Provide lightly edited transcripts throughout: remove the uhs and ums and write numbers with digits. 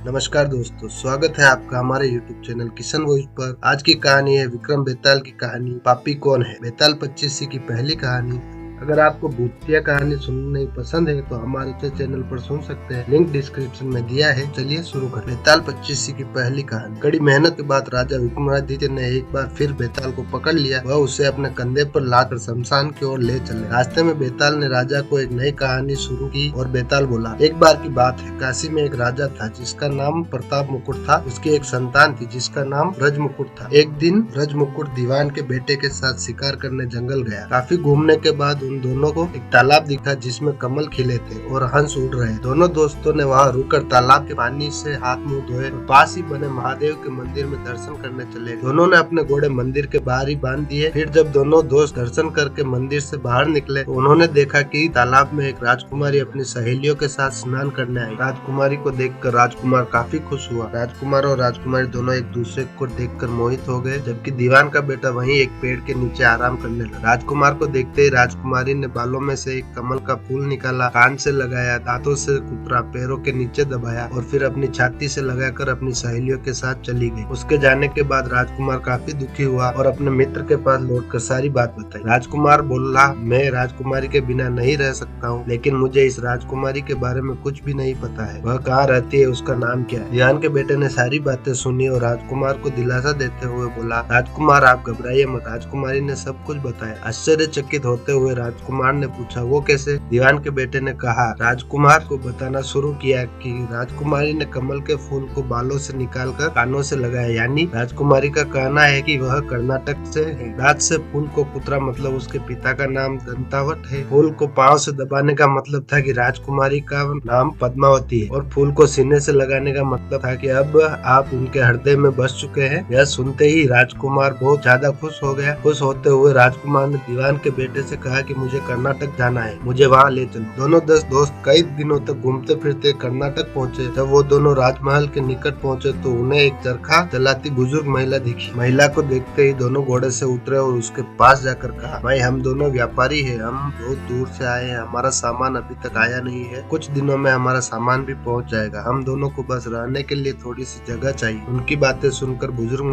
नमस्कार दोस्तों, स्वागत है आपका हमारे YouTube चैनल किशन वॉइस पर। आज की कहानी है विक्रम बेताल की कहानी पापी कौन है। बेताल 25 की पहली कहानी। अगर आपको भूतिया कहानी सुननी पसंद है तो हमारे चैनल पर सुन सकते हैं, लिंक डिस्क्रिप्शन में दिया है। चलिए शुरू करें। बेताल 25 की पहली कहानी। कड़ी मेहनत के बाद राजा विक्रमादित्य ने एक बार फिर बेताल को पकड़ लिया। वह उसे अपने कंधे पर लाकर शमशान की ओर ले चले। रास्ते में बेताल ने राजा को एक नई कहानी शुरू की और बेताल बोला, एक बार की बात है, काशी में एक राजा था जिसका नाम प्रताप मुकुट था। उसकी एक संतान थी जिसका नाम रज मुकुट था। एक दिन रज मुकुट दीवान के बेटे के साथ शिकार करने जंगल गया। काफी घूमने के बाद उन दोनों को एक तालाब दिखा जिसमें कमल खिले थे और हंस उड़ रहे। दोनों दोस्तों ने वहां रुककर तालाब के पानी से हाथ मुंह धोए और पास ही बने महादेव के मंदिर में दर्शन करने चले। दोनों ने अपने घोड़े मंदिर के बाहर ही बांध दिए। फिर जब दोनों दोस्त दर्शन करके मंदिर से बाहर निकले तो उन्होंने देखा कि तालाब में एक राजकुमारी अपनी सहेलियों के साथ स्नान करने आई। राजकुमारी को देखकर राजकुमार काफी खुश हुआ। राजकुमार और राजकुमारी दोनों एक दूसरे को देखकर मोहित हो गए, जबकि दीवान का बेटा वहीं एक पेड़ के नीचे आराम करने लगा। राजकुमार को देखते ही राजकुमारी ने बालों में से एक कमल का फूल निकाला, कान से लगाया, दांतों से कुतरा, पैरों के नीचे दबाया और फिर अपनी छाती से लगाकर अपनी सहेलियों के साथ चली गई। उसके जाने के बाद राजकुमार काफी दुखी हुआ और अपने मित्र के पास लौटकर सारी बात बताई। राजकुमार बोला, मैं राजकुमारी के बिना नहीं रह सकता हूँ, लेकिन मुझे इस राजकुमारी के बारे में कुछ भी नहीं पता है। वह कहाँ रहती है, उसका नाम क्या है। दीवान के बेटे ने सारी बातें सुनी और राजकुमार को दिलासा देते हुए बोला, राजकुमार आप घबराइए मत। राजकुमारी ने सब कुछ बताया। आश्चर्यचकित होते हुए राजकुमार ने पूछा, वो कैसे। दीवान के बेटे ने कहा। राजकुमार को बताना शुरू किया कि राजकुमारी ने कमल के फूल को बालों से निकालकर कानों से लगाया। यानी राजकुमारी का कहना है कि वह कर्नाटक से है। दांत से फूल को कुतरा मतलब उसके पिता का नाम दंतावट है। फूल को पांव से दबाने का मतलब था कि राजकुमारी का नाम पद्मावती है और फूल को सीने से लगाने का मतलब था कि अब आप उनके हृदय में बस चुके हैं। यह सुनते ही राजकुमार बहुत ज्यादा खुश हो गया। खुश होते हुए राजकुमार ने दीवान के बेटे से कहा कि मुझे कर्नाटक जाना है, मुझे वहाँ ले चलो। दोनों दोस्त कई दिनों तक घूमते फिरते कर्नाटक पहुँचे। जब वो दोनों राजमहल के निकट पहुँचे तो उन्हें एक चरखा चलाती बुजुर्ग महिला दिखी। महिला को देखते ही दोनों घोड़े से उतरे और उसके पास जाकर कहा, भाई हम दोनों व्यापारी हैं, हम बहुत दूर से आए हैं, हमारा सामान अभी तक आया नहीं है, कुछ दिनों में हमारा सामान भी पहुंच जाएगा, हम दोनों को बस रहने के लिए थोड़ी सी जगह चाहिए। उनकी बातें सुनकर बुजुर्ग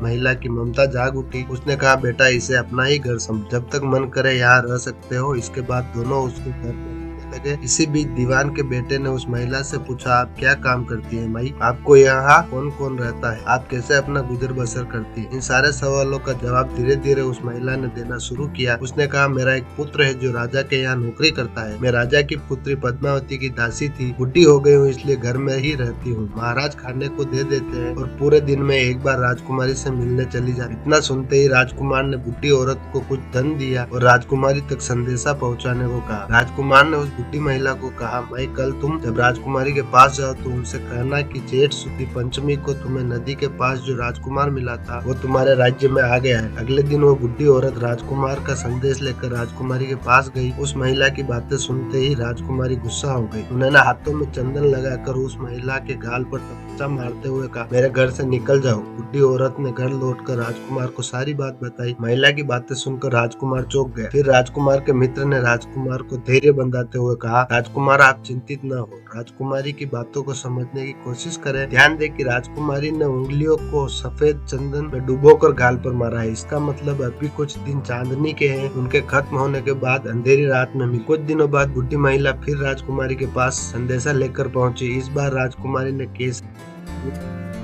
महिला की ममता जाग उठी। उसने कहा, बेटा इसे अपना ही घर समझ, जब तक मन करे यहाँ रह सकते हो। इसके बाद दोनों उसके घर लगे। इसी बीच दीवान के बेटे ने उस महिला से पूछा, आप क्या काम करती है माई, आपको यहाँ कौन कौन रहता है, आप कैसे अपना गुजर बसर करती है। इन सारे सवालों का जवाब धीरे धीरे उस महिला ने देना शुरू किया। उसने कहा, मेरा एक पुत्र है जो राजा के यहाँ नौकरी करता है। मैं राजा की पुत्री पद्मावती की दासी थी, बुढ़ी हो गई हूँ इसलिए घर में ही रहती हूँ। महाराज खाने को दे देते हैं और पूरे दिन में एक बार राजकुमारी से मिलने चली जाती। इतना सुनते ही राजकुमार ने बुढ़ी औरत को कुछ धन दिया और राजकुमारी तक संदेशा पहुँचाने को कहा। राजकुमार ने उस बुढ़ी महिला को कहा, भाई कल तुम जब राजकुमारी के पास जाओ तो उनसे कहना कि जेठ शुक्ल पंचमी को तुम्हें नदी के पास जो राजकुमार मिला था वो तुम्हारे राज्य में आ गया है। अगले दिन वो बुढ़ी औरत राजकुमार का संदेश लेकर राजकुमारी के पास गई। उस महिला की बातें सुनते ही राजकुमारी गुस्सा हो गई। उन्होंने हाथों में चंदन लगाकर उस महिला के गाल पर टपचा मारते हुए कहा, मेरे घर से निकल जाओ। बुढ़ी औरत ने घर लौटकर राजकुमार को सारी बात बताई। महिला की बातें सुनकर राजकुमार चौंक गया। फिर राजकुमार के मित्र ने राजकुमार को धैर्य बंधाते हुए कहा, राजकुमार आप चिंतित न हो, राजकुमारी की बातों को समझने की कोशिश करें। ध्यान दे कि राजकुमारी ने उंगलियों को सफेद चंदन में डुबोकर गाल पर मारा है। इसका मतलब अभी कुछ दिन चांदनी के हैं। उनके खत्म होने के बाद अंधेरी रात में कुछ दिनों बाद बुढ़ी महिला फिर राजकुमारी के पास संदेशा लेकर पहुंची। इस बार राजकुमारी ने केस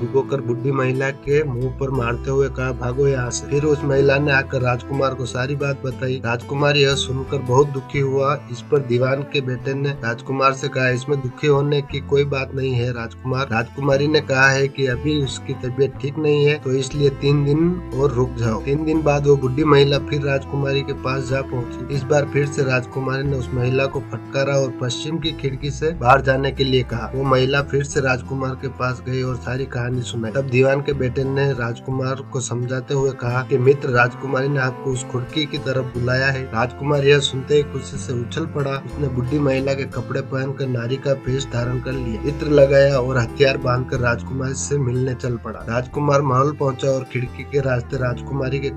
डुबोकर बुढ़ी महिला के मुंह पर मारते हुए कहा, भागो यहाँ से। फिर उस महिला ने आकर राजकुमार को सारी बात बताई। राजकुमार यह सुनकर बहुत दुखी हुआ। इस पर दीवान के बेटे ने राजकुमार से कहा, इसमें दुखी होने की कोई बात नहीं है राजकुमार। राजकुमारी ने कहा है कि अभी उसकी तबीयत ठीक नहीं है तो इसलिए 3 दिन और रुक जाओ। 3 दिन बाद वो बुढ़ी महिला फिर राजकुमारी के पास जा पहुंची। इस बार फिर से राजकुमारी ने उस महिला को फटकारा और पश्चिम की खिड़की से बाहर जाने के लिए कहा। वो महिला फिर से राजकुमार के पास गई और सारी कहानी सुनाई। तब दीवान के बेटे ने राजकुमार को समझाते हुए कहा कि मित्र, राजकुमारी ने आपको उस खिड़की की तरफ बुलाया है। राजकुमार यह सुनते ही खुशी से उछल पड़ा। उसने बुढ़ी महिला के कपड़े पहनकर नारी का वेश धारण कर लिया, इत्र लगाया और हथियार बांधकर राजकुमारी से मिलने चल पड़ा। राजकुमार महल पहुंचा और खिड़की के रास्ते राजकुमारी के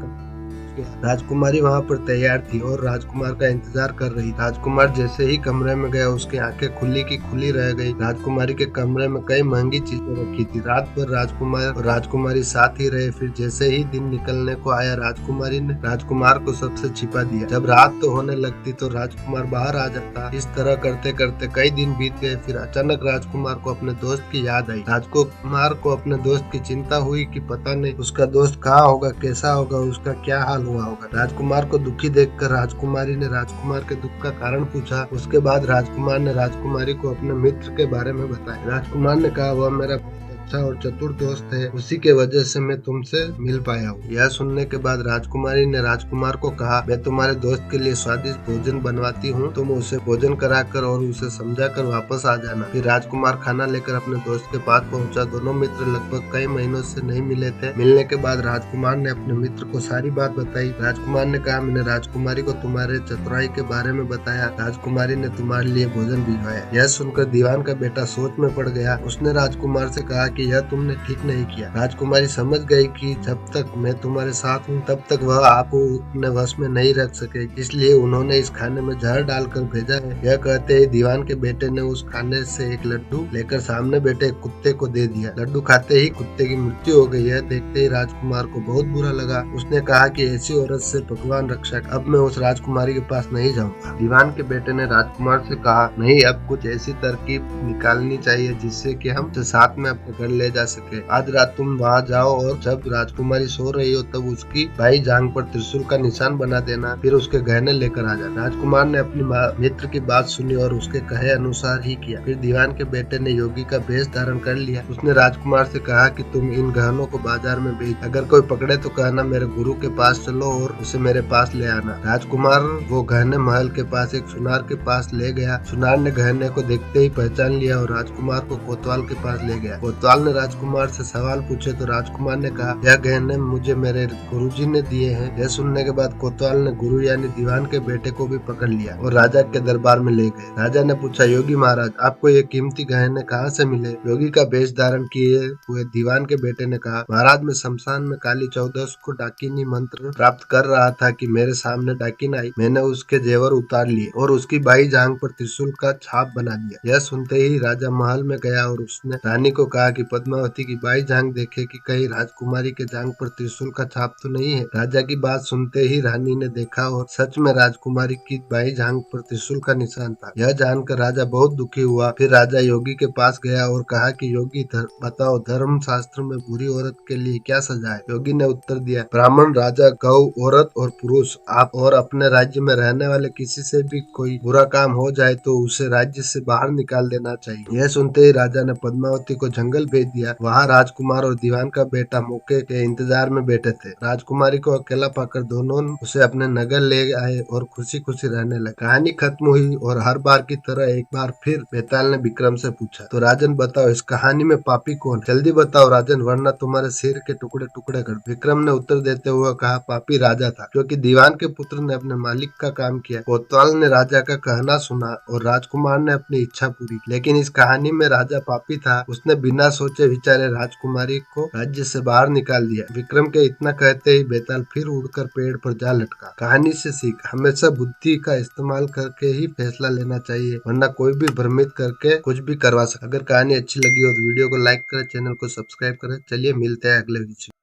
गया। राजकुमारी वहाँ पर तैयार थी और राजकुमार का इंतजार कर रही। राजकुमार जैसे ही कमरे में गया उसकी आंखें खुली की खुली रह गई। राजकुमारी के कमरे में कई महंगी चीजें रखी थी। रात भर राजकुमार और राजकुमारी साथ ही रहे। फिर जैसे ही दिन निकलने को आया राजकुमारी ने राजकुमार को सबसे छिपा दिया। जब रात तो होने लगती तो राजकुमार बाहर आ जाता। इस तरह करते करते कई दिन बीत गए। फिर अचानक राजकुमार को अपने दोस्त की याद आई। राजकुमार को अपने दोस्त की चिंता हुई कि पता नहीं उसका दोस्त कहाँ होगा, कैसा होगा, उसका क्या हाल हुआ होगा। राजकुमार को दुखी देखकर राजकुमारी ने राजकुमार के दुख का कारण पूछा। उसके बाद राजकुमार ने राजकुमारी को अपने मित्र के बारे में बताया। राजकुमार ने कहा, वह मेरा अच्छा और चतुर दोस्त है, उसी के वजह से मैं तुमसे मिल पाया हूँ। यह सुनने के बाद राजकुमारी ने राजकुमार को कहा, मैं तुम्हारे दोस्त के लिए स्वादिष्ट भोजन बनवाती हूँ, तुम उसे भोजन कराकर और उसे समझाकर वापस आ जाना। फिर राजकुमार खाना लेकर अपने दोस्त के पास पहुँचा। दोनों मित्र लगभग कई महीनों से नहीं मिले थे। मिलने के बाद राजकुमार ने अपने मित्र को सारी बात बताई। राजकुमार ने कहा, मैंने राजकुमारी को तुम्हारे चतुराई के बारे में बताया। राजकुमारी ने तुम्हारे लिए भोजन भिजवाया। यह सुनकर दीवान का बेटा सोच में पड़ गया। उसने राजकुमार से कहा कि यह तुमने ठीक नहीं किया। राजकुमारी समझ गई कि जब तक मैं तुम्हारे साथ हूँ तब तक वह आपको अपने वश में नहीं रख सकेगी, इसलिए उन्होंने इस खाने में जहर डालकर भेजा है। यह कहते ही दीवान के बेटे ने उस खाने से एक लड्डू लेकर सामने बैठे कुत्ते को दे दिया। लड्डू खाते ही कुत्ते की मृत्यु हो गई। यह देखते ही राजकुमार को बहुत बुरा लगा। उसने कहा कि ऐसी औरत से भगवान रक्षा, अब मैं उस राजकुमारी के पास नहीं जाऊंगा। दीवान के बेटे ने राजकुमार से कहा, नहीं, अब कुछ ऐसी तरकीब निकालनी चाहिए जिससे कि हम साथ में अपने घर ले जा सके। आज रात तुम वहाँ जाओ और जब राजकुमारी सो रही हो तब उसकी बाई जांघ पर त्रिशूल का निशान बना देना, फिर उसके गहने लेकर आ जाना। राजकुमार ने अपनी मित्र की बात सुनी और उसके कहे अनुसार ही किया। फिर दीवान के बेटे ने योगी का भेष धारण कर लिया। उसने राजकुमार से कहा कि तुम इन गहनों को बाजार में बेच, अगर कोई पकड़े तो कहना मेरे गुरु के पास चलो और उसे मेरे पास ले आना। राजकुमार वो गहने महल के पास एक सुनार के पास ले गया। सुनार ने गहने को देखते ही पहचान लिया और राजकुमार को कोतवाल के पास ले गया। कोतवाल ने राजकुमार से सवाल पूछे तो राजकुमार ने कहा, यह गहने मुझे मेरे गुरुजी ने दिए हैं। यह सुनने के बाद कोतवाल ने गुरु यानी दीवान के बेटे को भी पकड़ लिया और राजा के दरबार में ले गए। राजा ने पूछा, योगी महाराज, आपको ये कीमती गहने कहाँ से मिले? योगी का वेश धारण किए हुए दीवान के बेटे ने कहा, महाराज, मैं शमशान में काली 14 को डाकिनी मंत्र प्राप्त कर रहा था कि मेरे सामने डाकिन आई। मैंने उसके जेवर उतार लिए और उसकी बाई जांघ पर त्रिशूल का छाप बना दिया। यह सुनते ही राजा महल में गया और उसने रानी को कहा कि पद्मावती की बाई जांघ देखे कि कहीं राजकुमारी के जांघ पर त्रिशूल का छाप तो नहीं है। राजा की बात सुनते ही रानी ने देखा और सच में राजकुमारी की बाई जांघ पर त्रिशूल का निशान था। यह जानकर राजा बहुत दुखी हुआ। फिर राजा योगी के पास गया और कहा कि योगी, बताओ, धर्म शास्त्र में बुरी औरत के लिए क्या सजा है? योगी ने उत्तर दिया, ब्राह्मण, राजा, गौ, औरत और पुरुष, आप और अपने राज्य में रहने वाले किसी से भी कोई बुरा काम हो जाए तो उसे राज्य से बाहर निकाल देना चाहिए। यह सुनते ही राजा ने पद्मावती को जंगल भेज दिया। वहाँ राजकुमार और दीवान का बेटा मौके के इंतजार में बैठे थे। राजकुमारी को अकेला पाकर दोनों उसे अपने नगर ले आए और खुशी खुशी रहने लगे। कहानी खत्म हुई और हर बार की तरह एक बार फिर बेताल ने विक्रम से पूछा, तो राजन बताओ, इस कहानी में पापी कौन? जल्दी बताओ राजन, वरना तुम्हारे सिर के टुकड़े टुकड़े कर। विक्रम ने उत्तर देते हुए कहा, पापी राजा था, क्योंकि दीवान के पुत्र ने अपने मालिक का काम किया। कोतवाल ने राजा का कहना सुना और राजकुमार ने अपनी इच्छा पूरी, लेकिन इस कहानी में राजा पापी था। उसने बिना सोचे विचारे राजकुमारी को राज्य से बाहर निकाल दिया। विक्रम के इतना कहते ही बेताल फिर उड़कर पेड़ पर जा लटका। कहानी से सीख, हमेशा बुद्धि का इस्तेमाल करके ही फैसला लेना चाहिए, वरना कोई भी भ्रमित करके कुछ भी करवा सकता। अगर कहानी अच्छी लगी हो तो वीडियो को लाइक करें, चैनल को सब्सक्राइब करें। चलिए मिलते हैं अगले वीडियो।